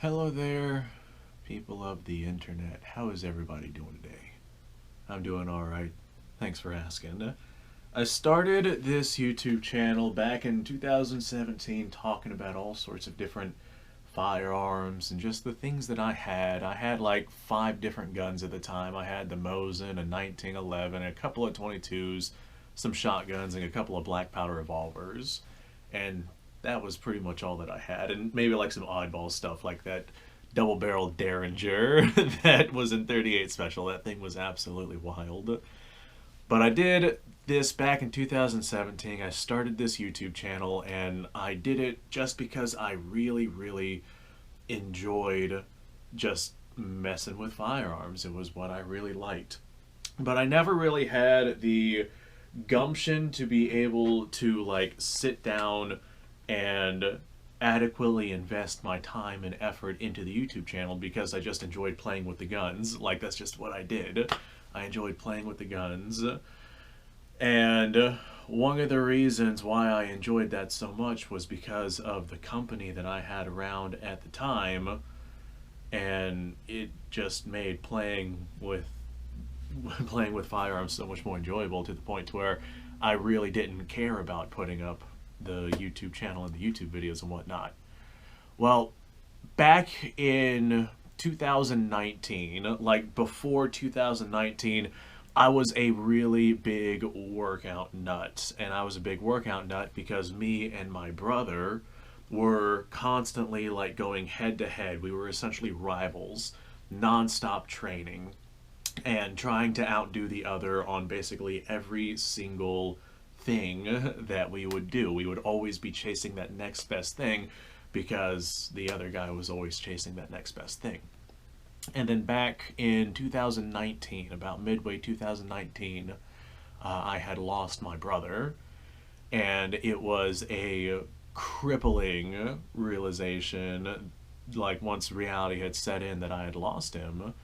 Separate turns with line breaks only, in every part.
Hello there, people of the internet. How is everybody doing today? I'm doing alright. Thanks for asking. I started this YouTube channel back in 2017 talking about all sorts of different firearms and just the things that I had. I had like 5 different guns at the time. I had the Mosin, a 1911, a couple of 22s, some shotguns, and a couple of black powder revolvers. And that was pretty much all that I had. And maybe like some oddball stuff like that double barrel Derringer that was in 38 special. That thing was absolutely wild. But I did this back in 2017. I started this YouTube channel and I did it just because I really enjoyed just messing with firearms. It was what I really liked. But I never really had the gumption to be able to like sit down and adequately invest my time and effort into the YouTube channel because I just enjoyed playing with the guns. Like, that's just what I did. I enjoyed playing with the guns. And one of the reasons why I enjoyed that so much was because of the company that I had around at the time, and it just made playing with firearms so much more enjoyable, to the point where I really didn't care about putting up the YouTube channel and the YouTube videos and whatnot. Well, back in 2019, like before 2019, I was a really big workout nut. And I was a big workout nut because me and my brother were constantly like going head to head. We were essentially rivals, non-stop training and trying to outdo the other on basically every single thing that we would do. We would always be chasing that next best thing because the other guy was always chasing that next best thing. And then back in 2019, about midway 2019, I had lost my brother, and it was a crippling realization, like once reality had set in that I had lost him.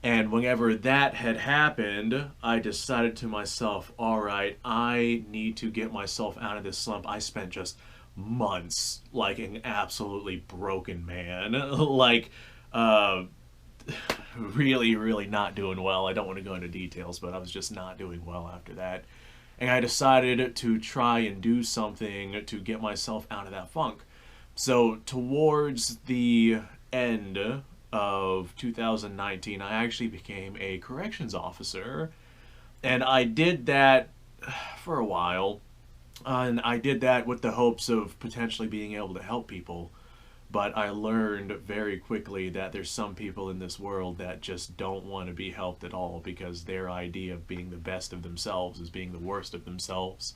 And whenever that had happened, I decided to myself, all right, I need to get myself out of this slump. I spent just months like an absolutely broken man, like really not doing well. I don't want to go into details, but I was just not doing well after that. And I decided to try and do something to get myself out of that funk. So towards the end of 2019, I actually became a corrections officer. And I did that for a while. And I did that with the hopes of potentially being able to help people. But I learned very quickly that there's some people in this world that just don't want to be helped at all because their idea of being the best of themselves is being the worst of themselves.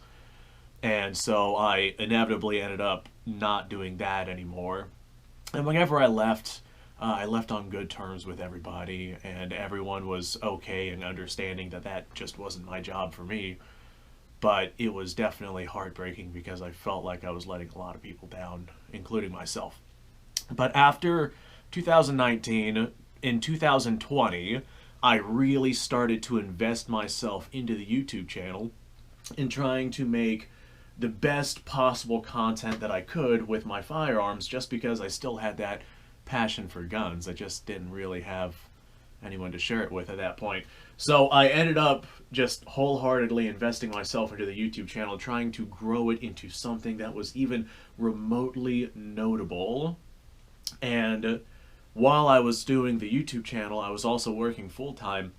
And so I inevitably ended up not doing that anymore. And whenever I left on good terms with everybody, and everyone was okay and understanding that that just wasn't my job for me. But it was definitely heartbreaking because I felt like I was letting a lot of people down, including myself. But after 2019, in 2020, I really started to invest myself into the YouTube channel in trying to make the best possible content that I could with my firearms, just because I still had that passion for guns. I just didn't really have anyone to share it with at that point. So I ended up just wholeheartedly investing myself into the YouTube channel, trying to grow it into something that was even remotely notable. And while I was doing the YouTube channel, I was also working full-time.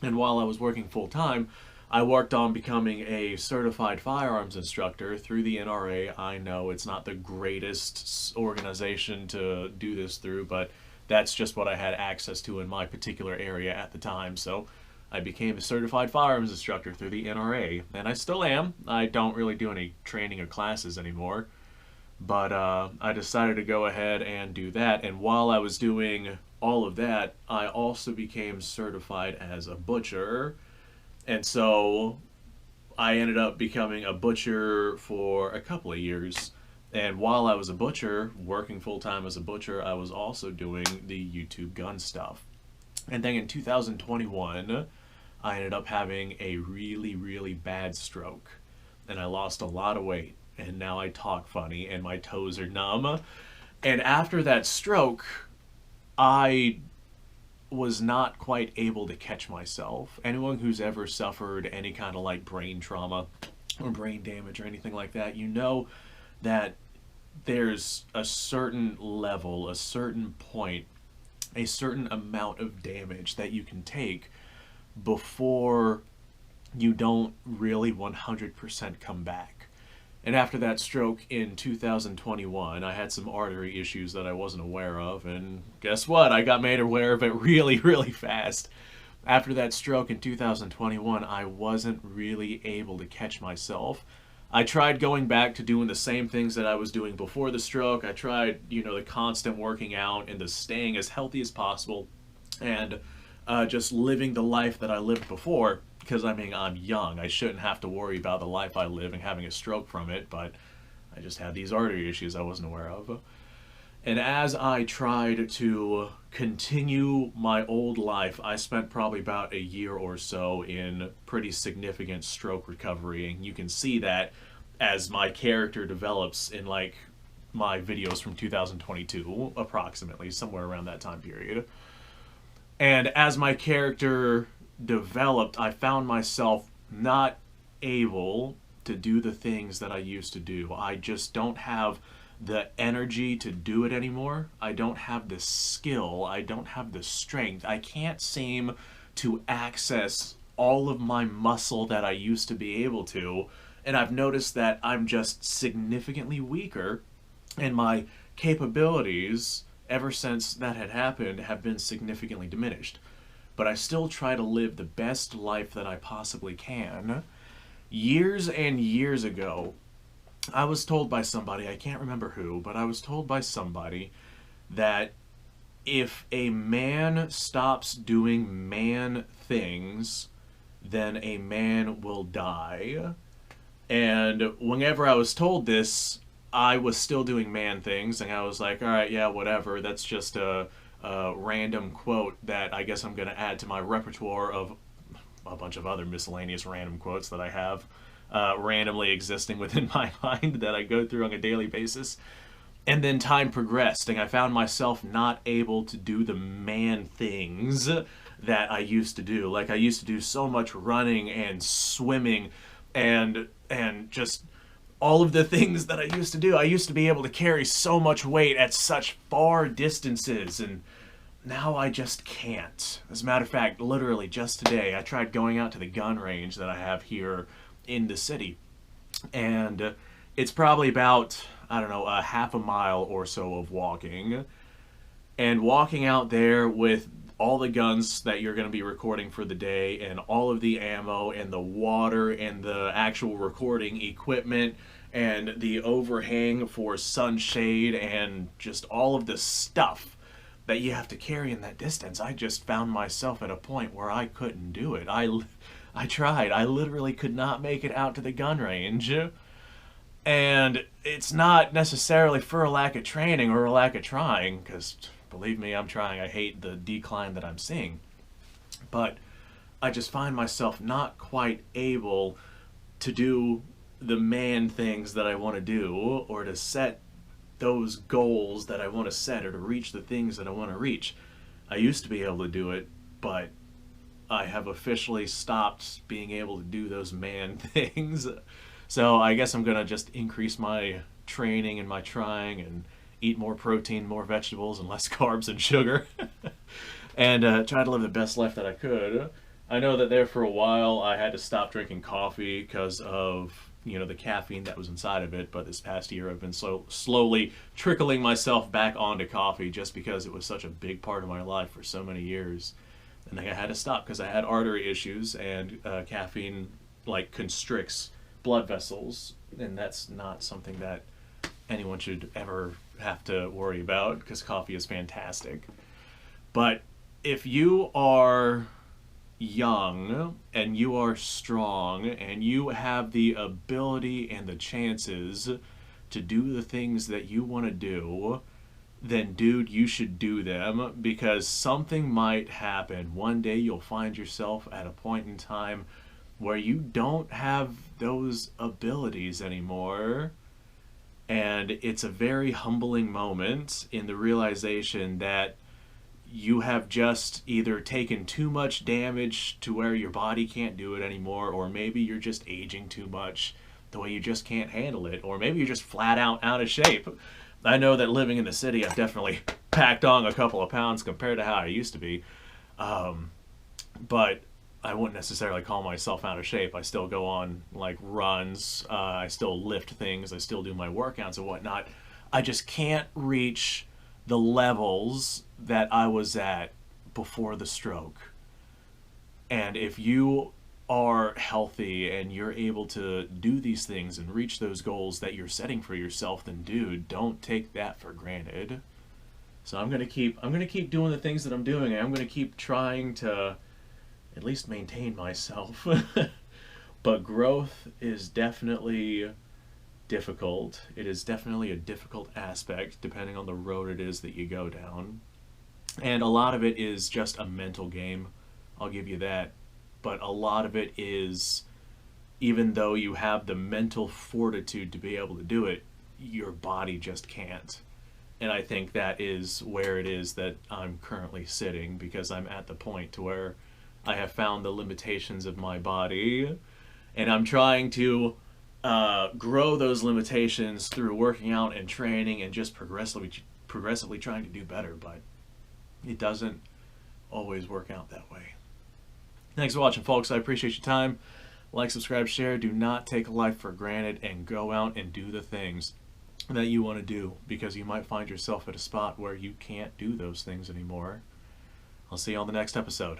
And while I was working full-time, I worked on becoming a certified firearms instructor through the NRA. I know it's not the greatest organization to do this through, but that's just what I had access to in my particular area at the time. So I became a certified firearms instructor through the NRA, and I still am. I don't really do any training or classes anymore, but I decided to go ahead and do that. And while I was doing all of that, I also became certified as a butcher. And so I ended up becoming a butcher for a couple of years. And while I was a butcher, working full-time as a butcher, I was also doing the YouTube gun stuff. And then in 2021, I ended up having a really bad stroke. And I lost a lot of weight. And now I talk funny and my toes are numb. And after that stroke, I was not quite able to catch myself. Anyone who's ever suffered any kind of like brain trauma or brain damage or anything like that, you know that there's a certain level, a certain point, a certain amount of damage that you can take before you don't really 100% come back. And after that stroke in 2021, I had some artery issues that I wasn't aware of, and guess what? I got made aware of it really, really fast. After that stroke in 2021, I wasn't really able to catch myself. I tried going back to doing the same things that I was doing before the stroke. I tried, the constant working out and the staying as healthy as possible and just living the life that I lived before. Because, I mean, I'm young. I shouldn't have to worry about the life I live and having a stroke from it, but I just had these artery issues I wasn't aware of. And as I tried to continue my old life, I spent probably about a year or so in pretty significant stroke recovery. And you can see that as my character develops in like my videos from 2022, approximately, somewhere around that time period. And as my character developed, I found myself not able to do the things that I used to do. I just don't have the energy to do it anymore. I don't have the skill. I don't have the strength. I can't seem to access all of my muscle that I used to be able to. And I've noticed that I'm just significantly weaker, and my capabilities, ever since that had happened, have been significantly diminished. But I still try to live the best life that I possibly can. Years and years ago, I was told by somebody, I can't remember who, but I was told by somebody that if a man stops doing man things, then a man will die. And whenever I was told this, I was still doing man things, and I was like, all right, yeah, whatever. That's just a random quote that I guess I'm going to add to my repertoire of a bunch of other miscellaneous random quotes that I have randomly existing within my mind that I go through on a daily basis. And then time progressed, and I found myself not able to do the man things that I used to do. Like, I used to do so much running and swimming and just all of the things that I used to do. I used to be able to carry so much weight at such far distances, and now I just can't. As a matter of fact, literally just today, I tried going out to the gun range that I have here in the city, and it's probably about, I don't know, a half a mile or so of walking, and walking out there with all the guns that you're going to be recording for the day and all of the ammo and the water and the actual recording equipment and the overhang for sunshade and just all of the stuff that you have to carry in that distance. I just found myself at a point where I couldn't do it. I tried. I literally could not make it out to the gun range. And it's not necessarily for a lack of training or a lack of trying, because believe me, I'm trying. I hate the decline that I'm seeing. But I just find myself not quite able to do the man things that I want to do, or to set those goals that I want to set, or to reach the things that I want to reach. I used to be able to do it, but I have officially stopped being able to do those man things. So I guess I'm going to just increase my training and my trying and eat more protein, more vegetables, and less carbs and sugar. And try to live the best life that I could. I know that there for a while I had to stop drinking coffee because of, the caffeine that was inside of it. But this past year I've been slowly trickling myself back onto coffee just because it was such a big part of my life for so many years. And then I had to stop because I had artery issues, and caffeine constricts blood vessels, and that's not something that anyone should ever have to worry about, because coffee is fantastic. But if you are young and you are strong and you have the ability and the chances to do the things that you want to do, then dude, you should do them, because something might happen. One day you'll find yourself at a point in time where you don't have those abilities anymore. And it's a very humbling moment in the realization that you have just either taken too much damage to where your body can't do it anymore, or maybe you're just aging too much the way you just can't handle it, or maybe you're just flat out of shape. I know that living in the city, I've definitely packed on a couple of pounds compared to how I used to be. But I wouldn't necessarily call myself out of shape. I still go on like runs. I still lift things. I still do my workouts and whatnot. I just can't reach the levels that I was at before the stroke. And if you are healthy and you're able to do these things and reach those goals that you're setting for yourself, then dude, don't take that for granted. So I'm gonna keep doing the things that I'm doing, and I'm gonna keep trying to at least maintain myself. But growth is definitely difficult. It is definitely a difficult aspect depending on the road it is that you go down. And a lot of it is just a mental game, I'll give you that. But a lot of it is, even though you have the mental fortitude to be able to do it, your body just can't. And I think that is where it is that I'm currently sitting, because I'm at the point to where I have found the limitations of my body, and I'm trying to grow those limitations through working out and training and just progressively trying to do better, but it doesn't always work out that way. Thanks for watching, folks. I appreciate your time. Like, subscribe, share. Do not take life for granted, and go out and do the things that you want to do, because you might find yourself at a spot where you can't do those things anymore. I'll see you on the next episode.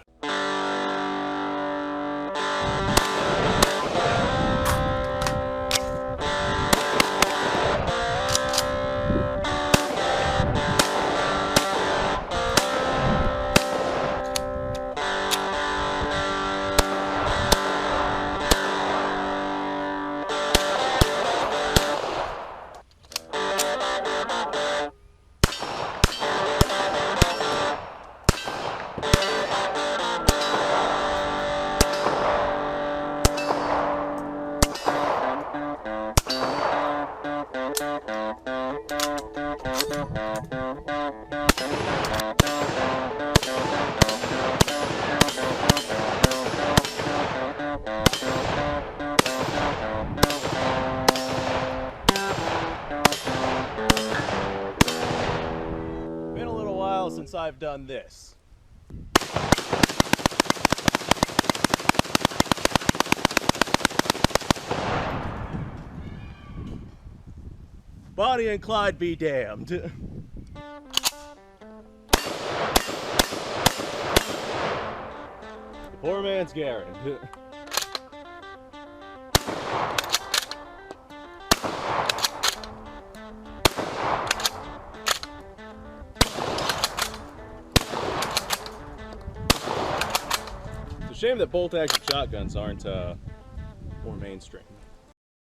Been a little while since I've done this. Bonnie and Clyde be damned. The poor man's Garen. It's a shame that bolt-action shotguns aren't more mainstream.